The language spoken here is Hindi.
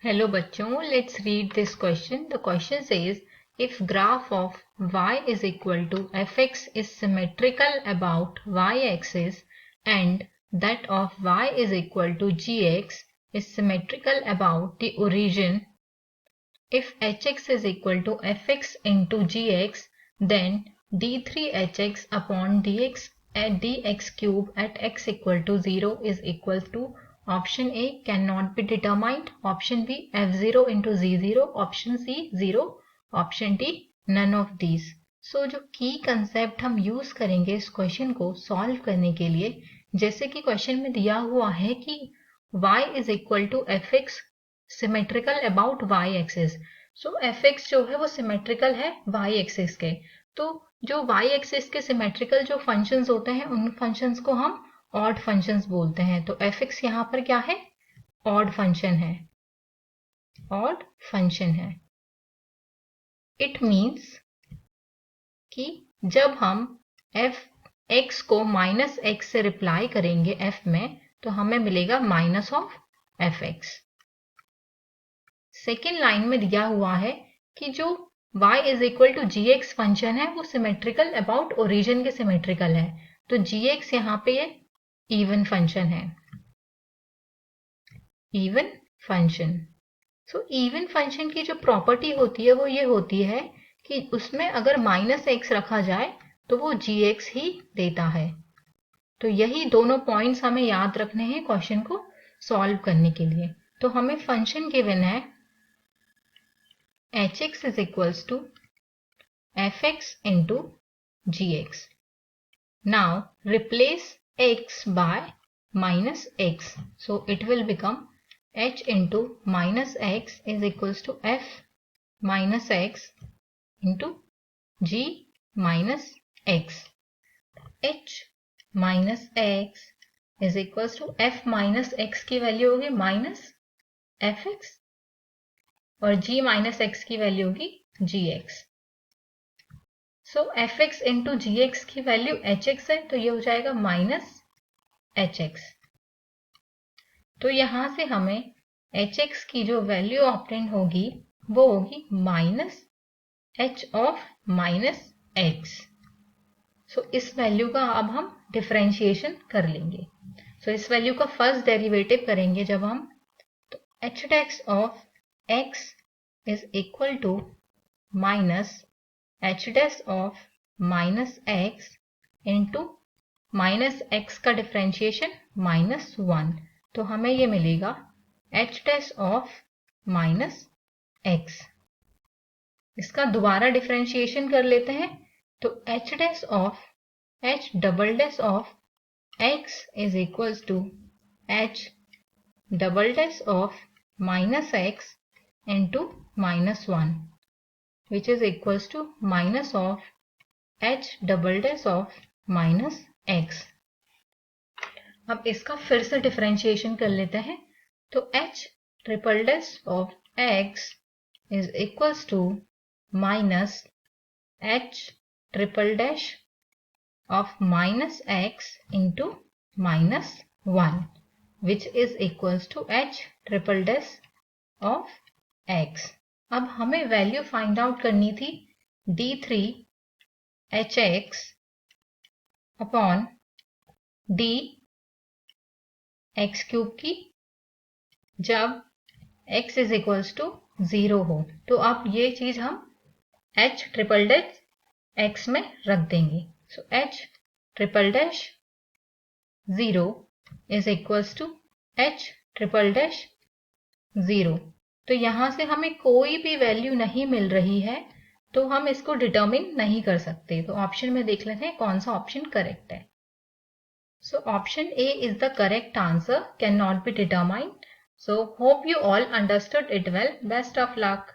Hello बच्चों, let's read this question. The question says, if graph of y is equal to fx is symmetrical about y-axis and that of y is equal to gx is symmetrical about the origin, if hx is equal to fx into gx, then d3hx upon dx at dx cube at x equal to 0 is equal to option A cannot be determined, option B f0 into z0, option C 0, option D none of these. So जो की कंसेप्ट हम यूज करेंगे इस क्वेश्चन को सॉल्व करने के लिए, जैसे कि क्वेश्चन में दिया हुआ है कि y is equal to fx symmetrical about y axis. So fx जो है वो सिमेट्रिकल है y एक्सिस के. तो जो y एक्सिस के सिमेट्रिकल जो फंक्शंस होते हैं उन फंक्शंस को हम ऑड फंक्शंस बोलते हैं. तो fx यहाँ पर क्या है? ऑड फंक्शन है. ऑड फंक्शन है. इट मीन्स कि जब हम x को माइनस x से रिप्लाई करेंगे f में, तो हमें मिलेगा minus of fx. Second line में दिया हुआ है कि जो y is equal to g x function है वो सिमेट्रिकल अबाउट ओरिजिन के सिमेट्रिकल है. तो जी एक्स यहाँ पे ये इवन फंक्शन है. Even function. So even function की जो प्रॉपर्टी होती है वो ये होती है कि उसमें अगर माइनस एक्स रखा जाए तो वो जी एक्स ही देता है. तो यही दोनों पॉइंट्स हमें याद रखने हैं क्वेश्चन को सॉल्व करने के लिए. तो हमें फंक्शन गिवन है hx is equals to fx into gx. Now replace x by minus x. So it will become h into minus x is equals to f minus x into g minus x. h minus x is equals to f minus x की वैल्यू होगी minus fx और g माइनस एक्स की वैल्यू होगी gx. सो fx इंटू जी एक्स की वैल्यू hx है, तो ये हो जाएगा माइनस hx. तो यहां से हमें hx की जो वैल्यू ऑब्टेन होगी वो होगी minus h of minus x. सो इस वैल्यू का अब हम डिफरेंशिएशन कर लेंगे. सो इस वैल्यू का फर्स्ट डेरिवेटिव करेंगे जब हम, तो h dash of x is equal to minus h dash of minus x into minus x का डिफरेंशिएशन माइनस 1. तो हमें ये मिलेगा h dash of minus x. इसका दोबारा डिफरेंशिएशन कर लेते हैं. तो h dash of h double dash of x is equals to h double dash of minus x into minus 1 which is equals to minus of h double dash of minus x. अब इसका फिर से डिफरेंशिएशन कर लेते हैं. तो h triple dash of x is equals to minus h triple dash of minus x into minus 1 which is equals to h triple dash of x. अब हमें वैल्यू फाइंड आउट करनी थी d3hx अपॉन dx क्यूब की जब x इज इक्वल्स टू 0 हो. तो अब ये चीज हम h ट्रिपल डैश x में रख देंगे. So h triple dash 0 is equals to h triple dash 0. तो यहां से हमें कोई भी वैल्यू नहीं मिल रही है, तो हम इसको डिटर्मिन नहीं कर सकते. तो ऑप्शन में देख लेते हैं कौन सा ऑप्शन करेक्ट है. So option A is the correct answer, can not be determined. So hope you all understood it well. Best of luck.